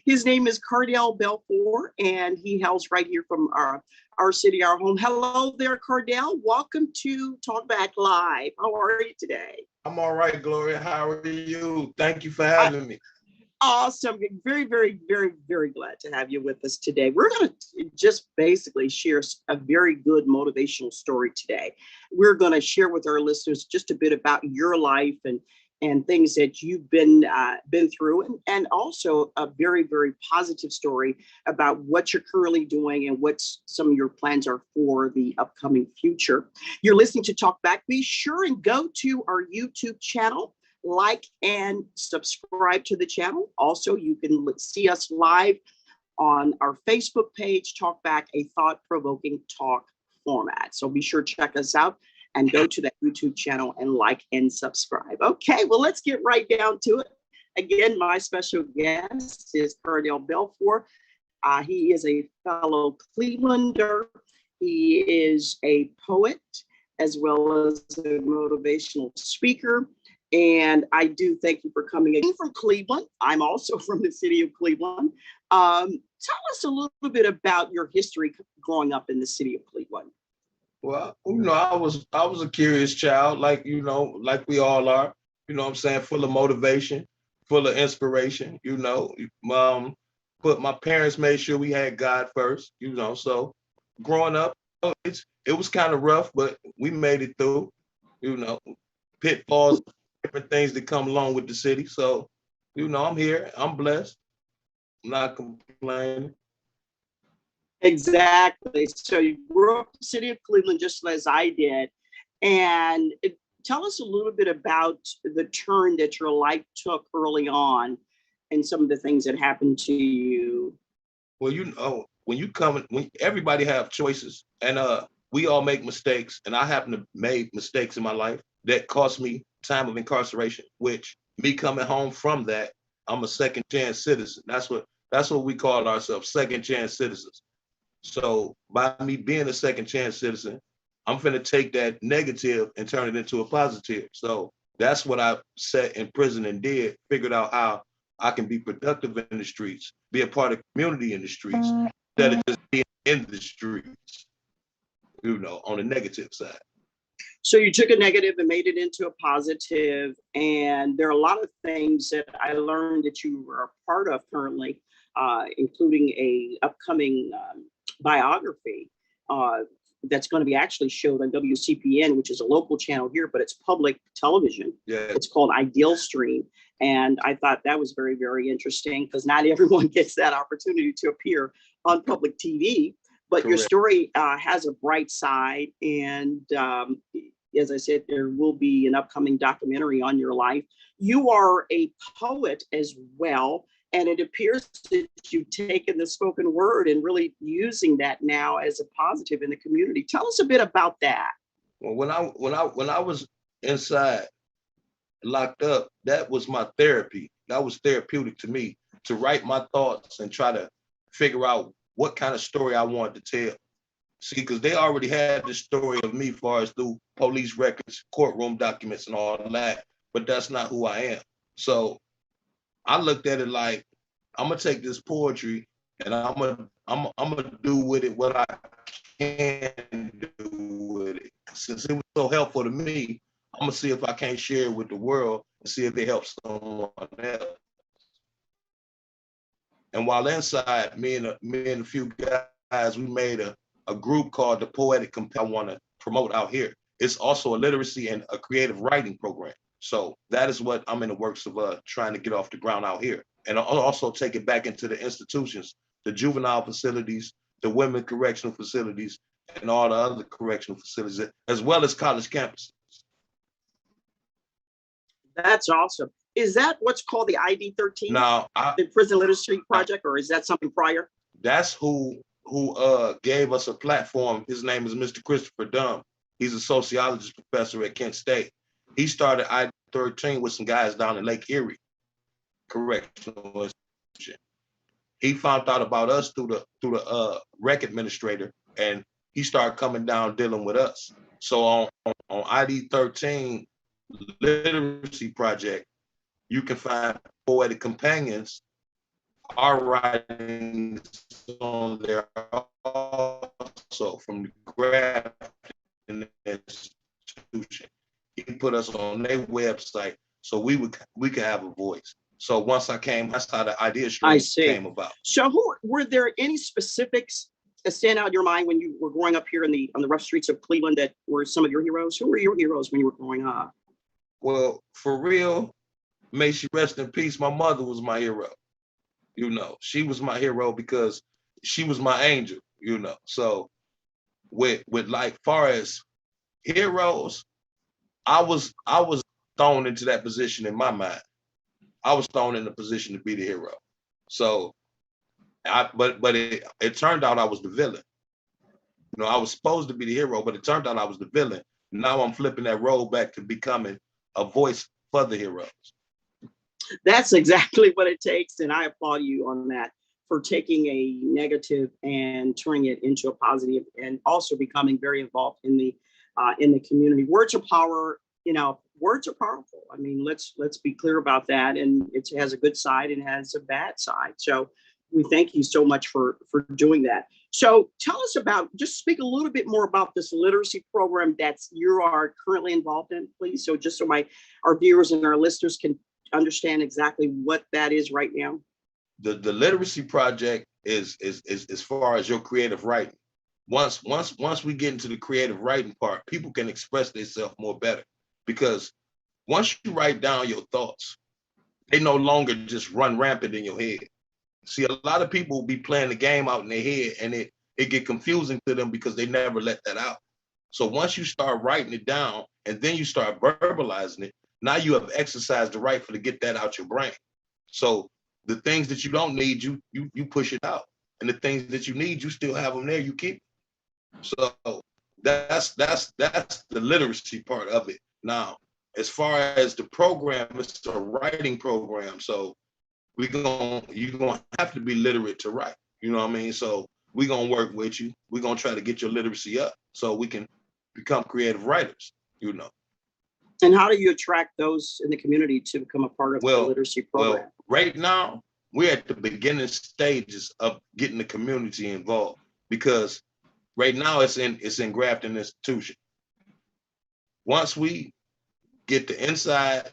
His name is Cardell Belfoure, and he hails right here from our city, our home. Hello there, Cardell. Welcome to TalkBack Live. How are you today? I'm all right, Gloria. How are you? Thank you for I, having me. Awesome. Very, very, very, very glad to have you with us today. We're going to just basically share a very good motivational story today. We're going to share with our listeners just a bit about your life and things that you've been through, and also a very, very positive story about what you're currently doing and what some of your plans are for the upcoming future. You're listening to Talk Back. Be sure and go to our YouTube channel, like and subscribe to the channel. Also, you can see us live on our Facebook page, Talk Back, a thought-provoking talk format. So be sure to check us out and go to that YouTube channel and like and subscribe. Okay, well, let's get right down to it. Again, my special guest is Cardell Belfoure. He is a fellow Clevelander. He is a poet as well as a motivational speaker. And I do thank you for coming in from Cleveland. I'm also from the city of Cleveland. Tell us a little bit about your history growing up in the city of Cleveland. Well, I was a curious child, like we all are. What I'm saying, full of motivation, full of inspiration. But my parents made sure we had God first. So growing up, it was kind of rough, but we made it through. You know, pitfalls, different things that come along with the city. So, I'm here. I'm blessed. I'm not complaining. Exactly. So you grew up in the city of Cleveland just as I did. And tell us a little bit about the turn that your life took early on and some of the things that happened to you. Well, when everybody have choices, and we all make mistakes, and I happen to make mistakes in my life that cost me time of incarceration, which me coming home from that, I'm a second chance citizen. That's what we call ourselves, second chance citizens. So by me being a second chance citizen, I'm finna take that negative and turn it into a positive. So that's what I sat in prison and did, figured out how I can be productive in the streets, be a part of community in the streets, instead of just being in the streets, on the negative side. So you took a negative and made it into a positive. And there are a lot of things that I learned that you are a part of currently, including a upcoming biography that's going to be actually showed on WCPN, which is a local channel here, but it's public television. Yeah. It's called Ideal Stream. And I thought that was very, very interesting because not everyone gets that opportunity to appear on public TV. But Correct. Your story has a bright side. And as I said, there will be an upcoming documentary on your life. You are a poet as well. And it appears that you've taken the spoken word and really using that now as a positive in the community. Tell us a bit about that. Well, when I was inside, locked up, that was my therapy. That was therapeutic to me, to write my thoughts and try to figure out what kind of story I wanted to tell. See, because they already had the story of me, far as through police records, courtroom documents, and all that. But that's not who I am. So I looked at it like, I'm gonna take this poetry and I'm gonna do with it what I can do with it. Since it was so helpful to me, I'm gonna see if I can't share it with the world and see if it helps someone else. And while inside, me and a few guys, we made a group called the Poetic Companion I want to promote out here. It's also a literacy and a creative writing program. So that is what I'm in the works of trying to get off the ground out here. And I'll also take it back into the institutions, the juvenile facilities, the women correctional facilities, and all the other correctional facilities, as well as college campuses. That's awesome. Is that what's called the ID 13? Now, The Prison Literacy Project, or is that something prior? That's who gave us a platform. His name is Mr. Christopher Dunn. He's a sociologist professor at Kent State. He started ID 13 with some guys down in Lake Erie correctional institution. He found out about us through the rec administrator, and he started coming down dealing with us. So on ID 13 literacy project, you can find poetic companions our writings on there also from the Grafton Institution. He put us on their website so we could have a voice. So once I came, that's how the idea stream came about. So were there any specifics that stand out in your mind when you were growing up here on the rough streets of Cleveland that were some of your heroes? Who were your heroes when you were growing up? Well, for real, may she rest in peace, my mother was my hero. She was my hero because she was my angel, So with like far as heroes, I was thrown into that position in my mind. I was thrown in the position to be the hero. So but it turned out I was the villain. I was supposed to be the hero, but it turned out I was the villain. Now I'm flipping that role back to becoming a voice for the heroes. That's exactly what it takes. And I applaud you on that, for taking a negative and turning it into a positive, and also becoming very involved in the community. Words are power. Words are powerful. I mean, let's be clear about that. And it has a good side and has a bad side. So we thank you so much for doing that. So tell us just speak a little bit more about this literacy program that you are currently involved in, please. So just so our viewers and our listeners can understand exactly what that is right now. The literacy project is as far as your creative writing. Once we get into the creative writing part, people can express themselves more better, because once you write down your thoughts, they no longer just run rampant in your head. See, a lot of people will be playing the game out in their head, and it get confusing to them because they never let that out. So once you start writing it down and then you start verbalizing it, now you have exercised the right to get that out your brain. So the things that you don't need, you push it out, and the things that you need, you still have them there. You keep. So that's the literacy part of it. Now, as far as the program, it's a writing program. So you're gonna have to be literate to write. You know what I mean? So we're gonna work with you. We're gonna try to get your literacy up so we can become creative writers. And how do you attract those in the community to become a part of the literacy program? Well, right now we're at the beginning stages of getting the community involved, because right now it's in Grafton Institution. Once we get the inside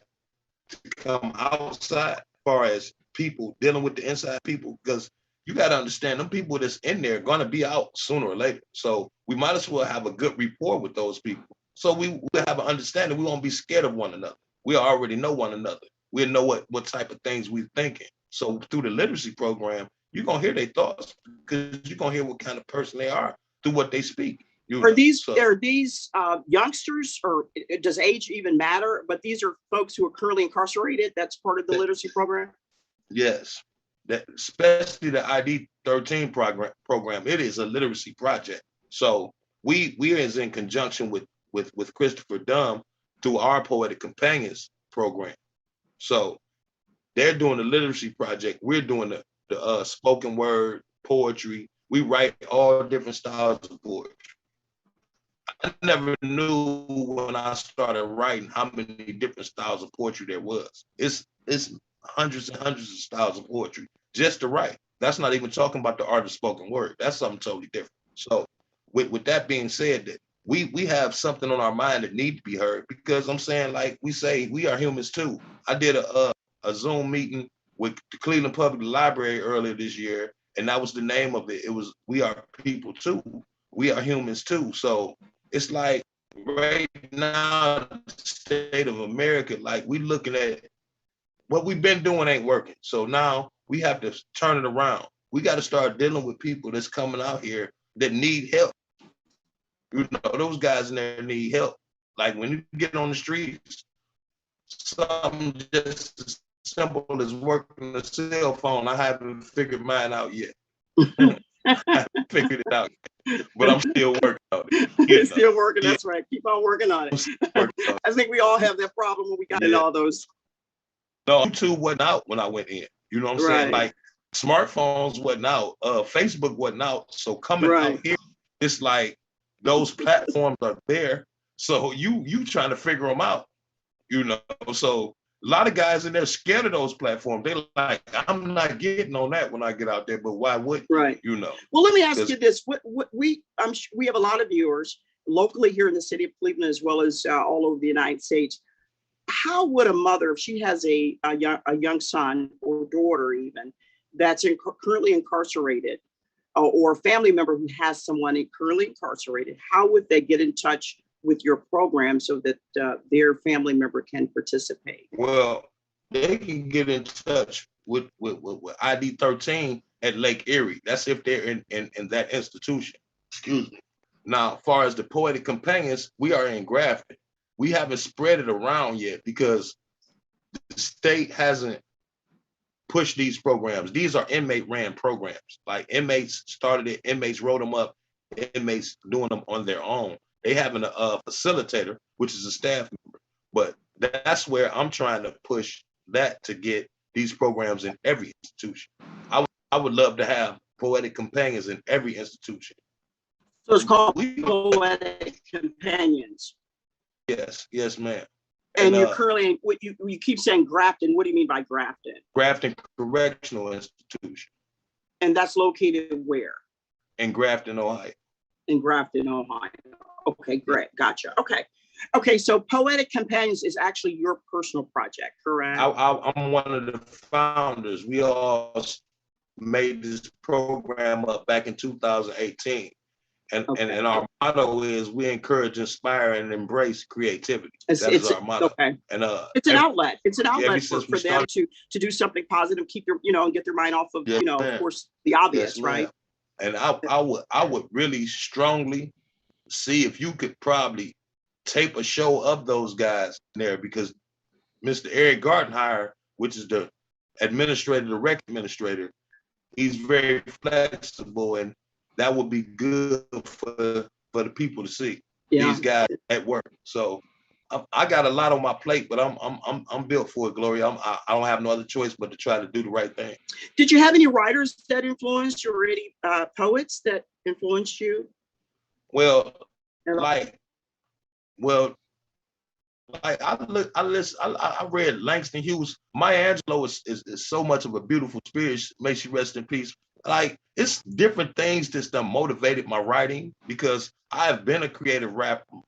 to come outside, as far as people dealing with the inside people, because you got to understand, them people that's in there are going to be out sooner or later. So we might as well have a good rapport with those people. So we will have an understanding. We won't be scared of one another. We already know one another. We know what type of things we're thinking. So through the literacy program, you're going to hear their thoughts, because you're going to hear what kind of person they are through what they speak. Are these youngsters, or does age even matter? But these are folks who are currently incarcerated. That's part of the literacy program. Yes, especially the ID 13 program. It is a literacy project. So we is in conjunction with Christopher Dunn through our Poetic Companions program. So they're doing the literacy project. We're doing the spoken word poetry. We write all different styles of poetry. I never knew when I started writing how many different styles of poetry there was. It's hundreds and hundreds of styles of poetry just to write. That's not even talking about the art of spoken word. That's something totally different. So with that being said, that we have something on our mind that need to be heard, because I'm saying, like we say, we are humans too. I did a Zoom meeting with the Cleveland Public Library earlier this year, and that was the name of it. It was We Are People Too. We are humans too. So it's like right now, the state of America, like we looking at what we've been doing ain't working. So now we have to turn it around. We got to start dealing with people that's coming out here that need help. Those guys in there need help. Like when you get on the streets, something just as simple as working a cell phone, I haven't figured mine out yet. I haven't figured it out yet, but I'm still working on it. Still working. That's right. Keep on working on it. I think we all have that problem when we got in all those. No, YouTube wasn't out when I went in. You know what I'm saying? Like smartphones wasn't out. Facebook wasn't out. So coming out here, it's like those platforms are there. So you trying to figure them out. So A lot of guys in there scared of those platforms. They like, I'm not getting on that when I get out there, but why would Right. you know? Well, let me ask you this: what we we have a lot of viewers locally here in the city of Cleveland, as well as all over the United States. How would a mother, if she has a young son or daughter, even that's currently incarcerated, or a family member who has someone currently incarcerated, how would they get in touch with your program so that their family member can participate? Well, they can get in touch with ID 13 at Lake Erie. That's if they're in that institution. Excuse me. Now, as far as the Poetic Companions, we are in Grafton. We haven't spread it around yet because the state hasn't pushed these programs. These are inmate ran programs. Like inmates started it, inmates wrote them up, inmates doing them on their own. They having a facilitator, which is a staff member. But that's where I'm trying to push that to get these programs in every institution. I would love to have Poetic Companions in every institution. So it's called Poetic Companions. Yes, ma'am. And you're currently, what you keep saying Grafton. What do you mean by Grafton? Grafton Correctional Institution. And that's located where? In Grafton, Ohio. In Grafton, Ohio. Okay, great. Gotcha. Okay. So Poetic Companions is actually your personal project, correct? I'm one of the founders. We all made this program up back in 2018. And our motto is we encourage, inspire, and embrace creativity. That's our motto. Okay. And it's an outlet. It's an outlet for them to do something positive, keep their, and get their mind off of, of course, the obvious, right? And I would really strongly see if you could probably tape a show of those guys there, because Mr. Eric Gardenhire, which is the administrator, the rec administrator, he's very flexible, and that would be good for the people to see these guys at work. So I got a lot on my plate, but I'm built for it, Gloria. I don't have no other choice but to try to do the right thing. Did you have any writers that influenced you, or any poets that influenced you? Well, I read Langston Hughes. Maya Angelou is so much of a beautiful spirit. May she rest in peace. Like, it's different things that motivated my writing, because I've been a creative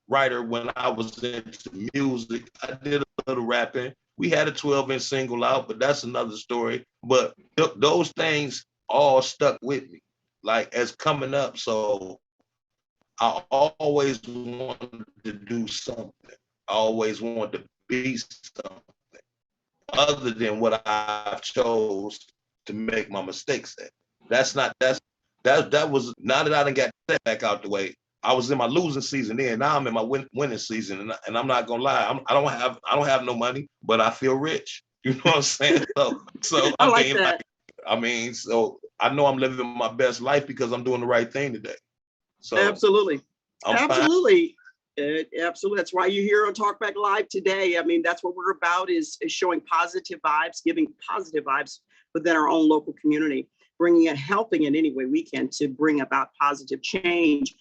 writer when I was into music. I did a little rapping. We had a 12-inch single out, but that's another story. But those things all stuck with me, like, as coming up. So I always wanted to do something. I always wanted to be something other than what I chose to make my mistakes at. That was, now that I done got that back out the way, I was in my losing season then. Now I'm in my winning season, and I'm not gonna lie, I don't have no money, but I feel rich. You know what I'm saying? So I mean, so I know I'm living my best life because I'm doing the right thing today. So absolutely. Absolutely. That's why you're here on TalkBack Live today. I mean, that's what we're about, is showing positive vibes, giving positive vibes within our own local community, bringing and helping in any way we can to bring about positive change.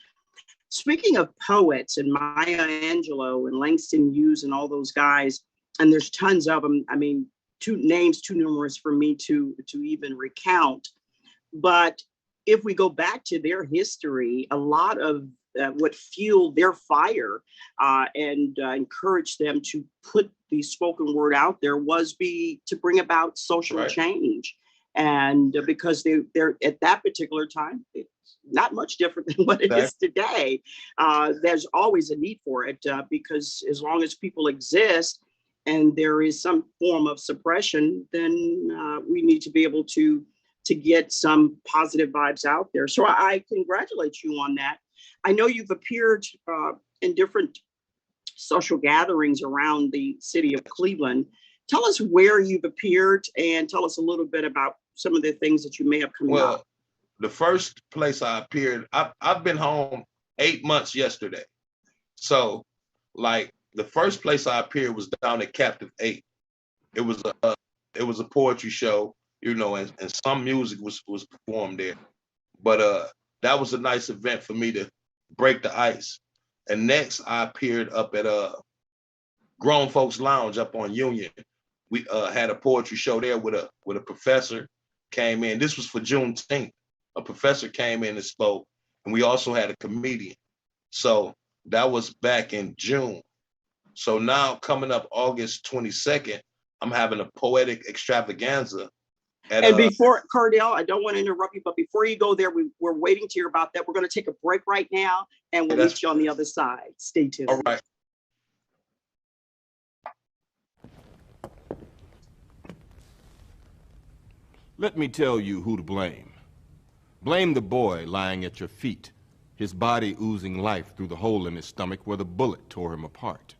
Speaking of poets and Maya Angelou and Langston Hughes and all those guys, and there's tons of them. I mean, too numerous for me to even recount. But if we go back to their history, a lot of what fueled their fire and encouraged them to put the spoken word out there was to bring about social change. And because they're at that particular time, it's not much different than what it is today. There's always a need for it because as long as people exist and there is some form of suppression, then we need to be able to get some positive vibes out there. So I congratulate you on that. I know you've appeared in different social gatherings around the city of Cleveland. Tell us where you've appeared and tell us a little bit about some of the things that you may have come up. Well, the first place I appeared, I've been home 8 months yesterday. So, like, the first place I appeared was down at Captive 8. It was a poetry show, and some music was performed there. But that was a nice event for me to break the ice. And next I appeared up at Grown Folks Lounge up on Union. we had a poetry show there with a professor came in. This was for Juneteenth. A professor came in and spoke, and we also had a comedian. So that was back in June. So now coming up August 22nd, I'm having a poetic extravaganza. And before, Cardell, I don't want to interrupt you, but before you go there, we're waiting to hear about that. We're going to take a break right now, and we'll meet you on the other side. Stay tuned. All right. Let me tell you who to blame. Blame the boy lying at your feet, his body oozing life through the hole in his stomach where the bullet tore him apart.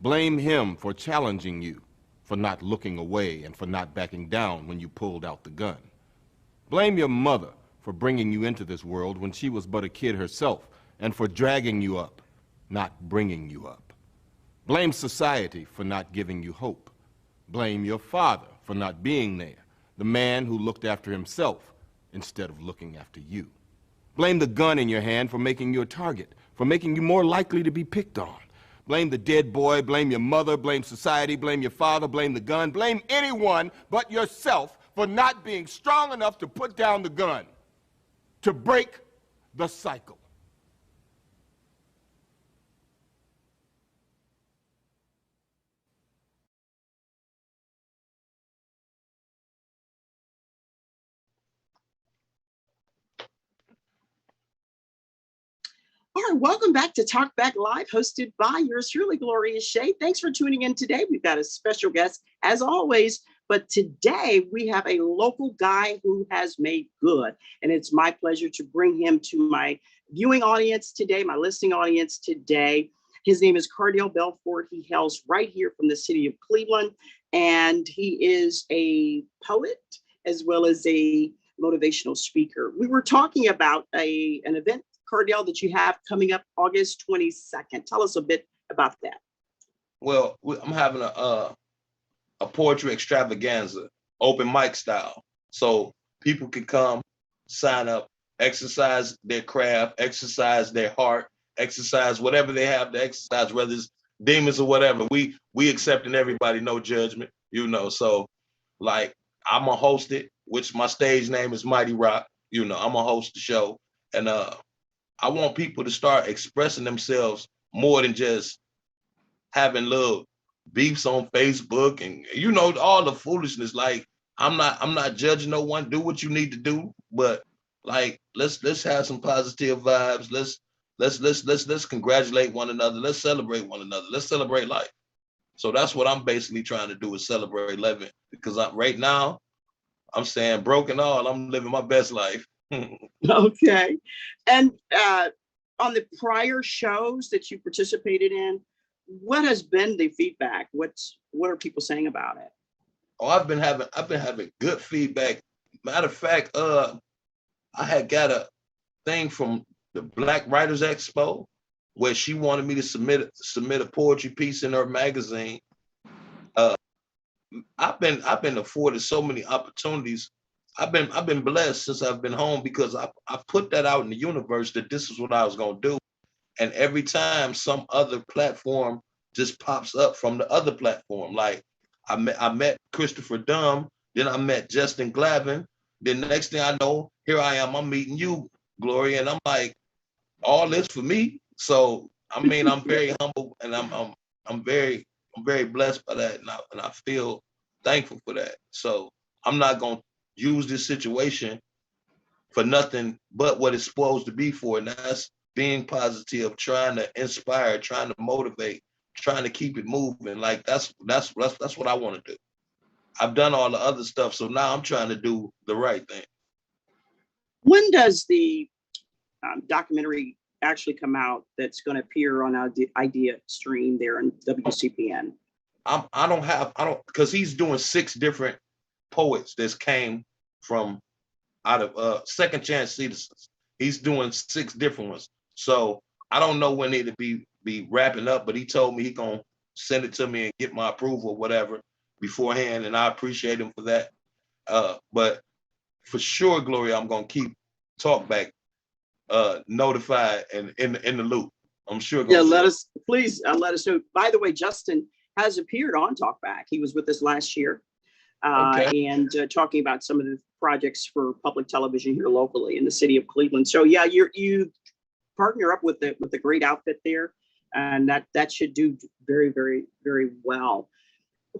Blame him for challenging you, for not looking away and for not backing down when you pulled out the gun. Blame your mother for bringing you into this world when she was but a kid herself and for dragging you up, not bringing you up. Blame society for not giving you hope. Blame your father for not being there, the man who looked after himself instead of looking after you. Blame the gun in your hand for making you a target, for making you more likely to be picked on. Blame the dead boy, blame your mother, blame society, blame your father, blame the gun, blame anyone but yourself for not being strong enough to put down the gun, to break the cycle. All right, welcome back to TalkBack Live, hosted by yours truly, Gloria Shea. Thanks for tuning in today. We've got a special guest, as always, but today we have a local guy who has made good, and it's my pleasure to bring him to my viewing audience today, my listening audience today. His name is Cardell Belfoure. He hails right here from the city of Cleveland, and he is a poet as well as a motivational speaker. We were talking about an event, Cardell, that you have coming up August 22nd. Tell us a bit about that. Well, I'm having a poetry extravaganza, open mic style. So people can come, sign up, exercise their craft, exercise their heart, exercise whatever they have to exercise, whether it's demons or whatever. We accepting everybody, no judgment, you know. So like I'm gonna host it, which my stage name is Mighty Rock. You know, I'm gonna host the show. And I want people to start expressing themselves more than just having little beefs on Facebook and you know all the foolishness. Like I'm not judging no one. Do what you need to do, but like let's have some positive vibes. Let's congratulate one another. Let's celebrate one another. Let's celebrate life. So that's what I'm basically trying to do is celebrate living because right now I'm saying broken all. I'm living my best life. Okay. And on the prior shows that you participated in, what has been the feedback? What are people saying about it? Oh, I've been having good feedback. Matter of fact, I had got a thing from the Black Writers Expo where she wanted me to submit a poetry piece in her magazine. I've been afforded so many opportunities. I've been blessed since I've been home because I put that out in the universe that this is what I was gonna do. And every time some other platform just pops up from the other platform, like I met Christopher Dunn, then I met Justin Glavin. Then the next thing I know, here I am, I'm meeting you, Gloria, and I'm like, all this for me. So I mean, I'm very humble, and I'm very blessed by that, and I feel thankful for that. So I'm not gonna use this situation for nothing but what it's supposed to be for, and that's being positive, trying to inspire, trying to motivate, trying to keep it moving. Like that's what I want to do. I've done all the other stuff, so now I'm trying to do the right thing. When does the documentary actually come out that's going to appear on our Idea Stream there in WCPN? I don't because he's doing 6 different poets that came from out of Second Chance Citizens. He's doing 6 different ones. So I don't know when it'll be wrapping up, but he told me he gonna send it to me and get my approval or whatever beforehand, and I appreciate him for that. But for sure, Gloria, I'm gonna keep TalkBack notified and in the loop. I'm sure. Yeah, let us please let us know. By the way, Justin has appeared on TalkBack. He was with us last year, Okay. and talking about some of the projects for public television here locally in the city of Cleveland. So yeah, you partner up with the great outfit there, and that should do very, very, very well.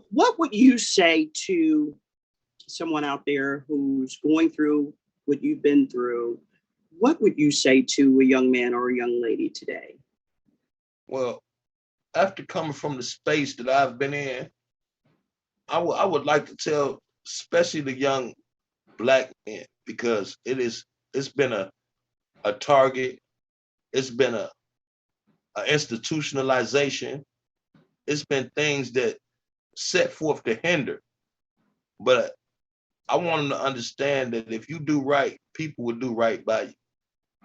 What would you say to someone out there who's going through what you've been through? What would you say to a young man or a young lady today? Well, after coming from the space that I've been in, I would like to tell, especially the young Black men, because it's been a target, it's been a institutionalization, it's been things that set forth to hinder. But I want them to understand that if you do right, people will do right by you.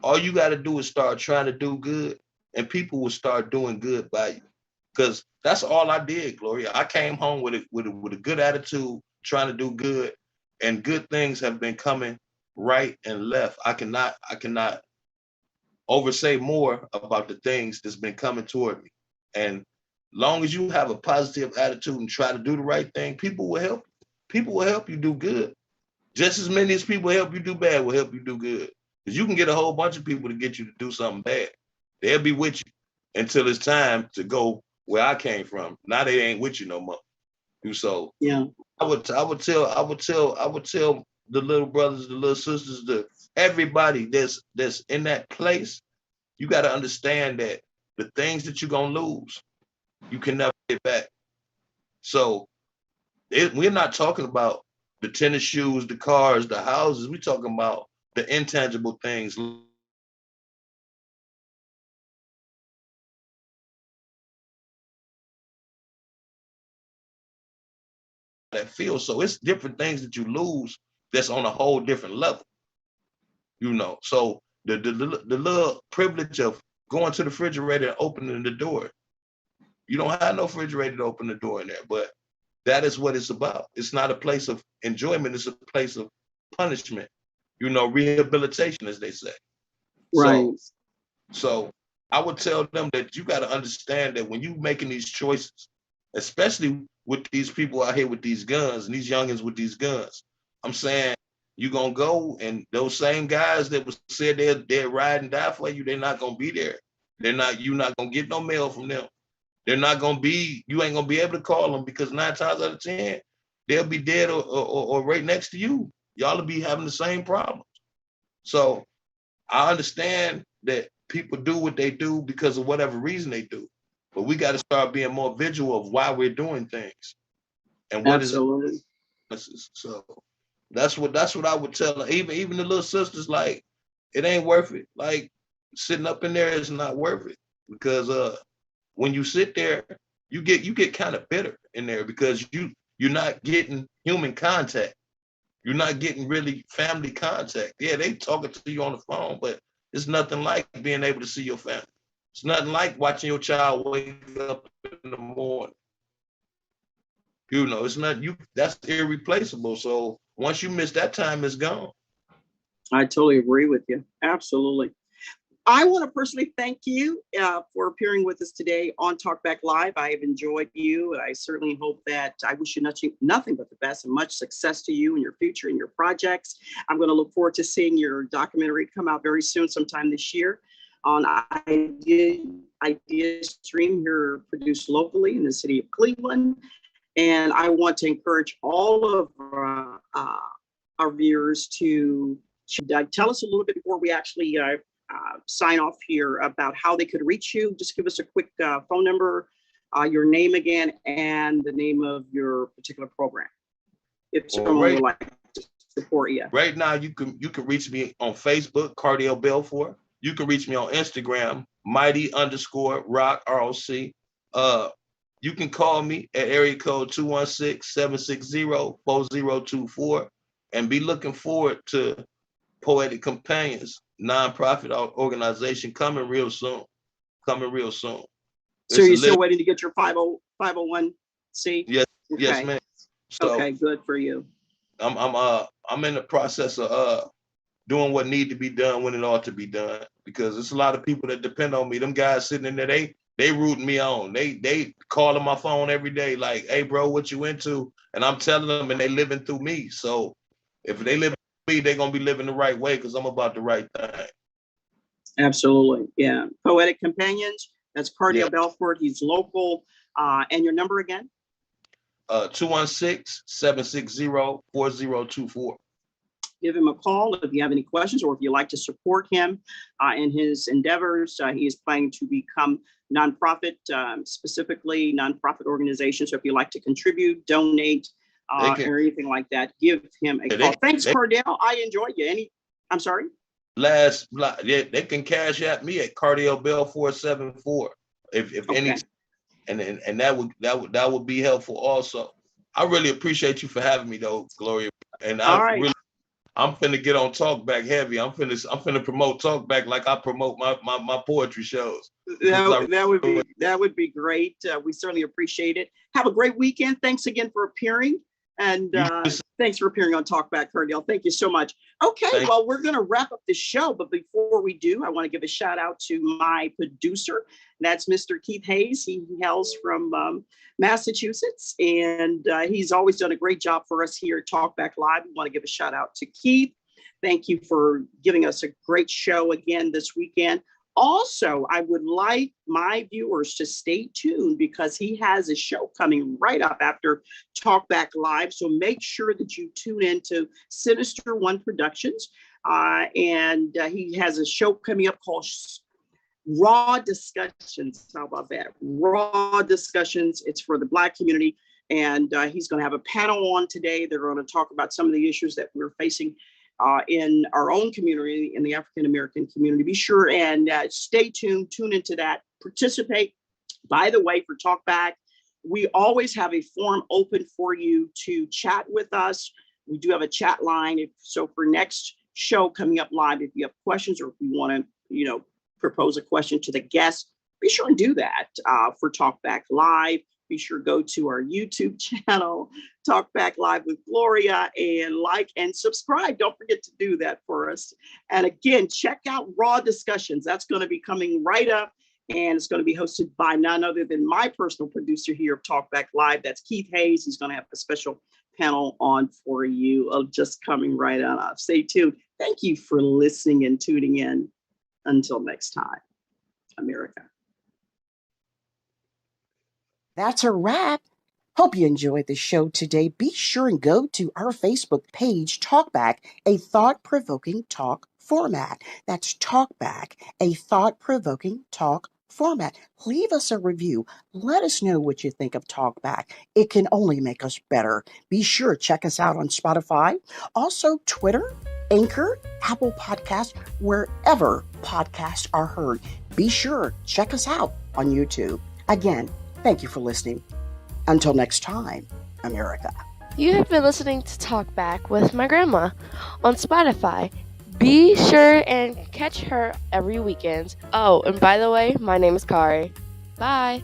All you got to do is start trying to do good, and people will start doing good by you. Because that's all I did, Gloria. I came home with a good attitude, trying to do good, and good things have been coming right and left. I cannot oversay more about the things that's been coming toward me. And long as you have a positive attitude and try to do the right thing, people will help you. People will help you do good. Just as many as people help you do bad will help you do good. Because you can get a whole bunch of people to get you to do something bad. They'll be with you until it's time to go where I came from. Now they ain't with you no more. So Yeah, I would tell the little brothers, the little sisters, everybody that's in that place, you got to understand that the things that you're gonna lose, you can never get back. So we're not talking about the tennis shoes, the cars, the houses. We're talking about the intangible things that feel. So it's different things that you lose that's on a whole different level, So the little privilege of going to the refrigerator and opening the door, you don't have no refrigerator to open the door in there, but that is what it's about. It's not a place of enjoyment, it's a place of punishment, rehabilitation, as they say. right. So I would tell them that you got to understand that when you making these choices, especially with these people out here with these guns and these youngins with these guns, I'm saying you're going to go, and those same guys that was said they'll ride and die for you, they're not going to be there. You're not going to get no mail from them. They're not going to be, you ain't going to be able to call them, because 9 times out of 10, they'll be dead or right next to you. Y'all will be having the same problems. So I understand that people do what they do because of whatever reason they do, but we got to start being more vigilant of why we're doing things and what is it. Absolutely. So that's what I would tell them. Even the little sisters, like, it ain't worth it. Like, sitting up in there is not worth it, because when you sit there, you get kind of bitter in there, because you're not getting human contact. You're not getting really family contact. Yeah, they talking to you on the phone, but it's nothing like being able to see your family. It's nothing like watching your child wake up in the morning. It's not you. That's irreplaceable. So once you miss that time, it's gone. I totally agree with you. Absolutely. I want to personally thank you for appearing with us today on TalkBack Live. I have enjoyed you, and I certainly hope that I wish you nothing but the best and much success to you in your future and your projects. I'm going to look forward to seeing your documentary come out very soon, sometime this year, on Idea Stream here, produced locally in the city of Cleveland. And I want to encourage all of our viewers to tell us a little bit before we actually sign off here about how they could reach you. Just give us a quick phone number, your name again, and the name of your particular program, if someone would like to support you. Right now, you can reach me on Facebook, Cardell Belfoure. You can reach me on Instagram, Mighty_Rock ROC. You can call me at area code 216-760-4024, and be looking forward to Poetic Companions, nonprofit organization, coming real soon. So you're still waiting to get your 501c? Yes, okay. Yes, ma'am. So okay, good for you. I'm in the process of doing what need to be done when it ought to be done, because there's a lot of people that depend on me. Them guys sitting in there, they they rooting me on. They calling my phone every day, like, hey bro, what you into? And I'm telling them, and they living through me. So if they live through me, they're gonna be living the right way because I'm about the right thing. Absolutely. Yeah. Poetic Companions. That's Cardell Yeah. Belfoure. He's local. And your number again? 216-760-4024. Give him a call if you have any questions or if you'd like to support him in his endeavors. He is planning to become nonprofit, specifically nonprofit organization. So if you'd like to contribute, donate, or anything like that, give him a call. Thanks, Cardell. I enjoyed you. I'm sorry? They can cash at me at Cardell Belfoure 74. If Okay. any, and that would be helpful also. I really appreciate you for having me though, Gloria. And I'm finna get on TalkBack heavy. I'm finna promote TalkBack like I promote my poetry shows. That would be great. We certainly appreciate it. Have a great weekend. Thanks again for appearing. And thanks for appearing on TalkBack, Cardell. Thank you so much. Okay, well, we're going to wrap up the show. But before we do, I want to give a shout out to my producer. That's Mr. Keith Hayes. He hails from Massachusetts, and he's always done a great job for us here at TalkBack Live. We want to give a shout out to Keith. Thank you for giving us a great show again this weekend. Also, I would like my viewers to stay tuned because he has a show coming right up after TalkBack Live. So make sure that you tune in to Sinister One Productions. And he has a show coming up called Raw Discussions. How about that? Raw Discussions. It's for the Black community. And he's going to have a panel on today. They're going to talk about some of the issues that we're facing in our own community, in the African-American community. Be sure and stay tuned, tune into that, participate. By the way, for TalkBack, we always have a forum open for you to chat with us. We do have a chat line. So for next show coming up live, if you have questions or if you want to, propose a question to the guest, be sure and do that for TalkBack Live. Be sure to go to our YouTube channel, TalkBack Live with Gloria, and like and subscribe. Don't forget to do that for us. And again, check out Raw Discussions. That's going to be coming right up, and it's going to be hosted by none other than my personal producer here of TalkBack Live. That's Keith Hayes. He's going to have a special panel on for you of just coming right on. Stay tuned. Thank you for listening and tuning in. Until next time, America. That's a wrap. Hope you enjoyed the show today. Be sure and go to our Facebook page, TalkBack, a thought-provoking talk format. That's TalkBack, a thought-provoking talk format. Leave us a review. Let us know what you think of TalkBack. It can only make us better. Be sure to check us out on Spotify, also Twitter, Anchor, Apple Podcasts, wherever podcasts are heard. Be sure, check us out on YouTube. Again, thank you for listening. Until next time, America. You have been listening to TalkBack with my grandma on Spotify. Be sure and catch her every weekend. Oh, and by the way, my name is Kari. Bye.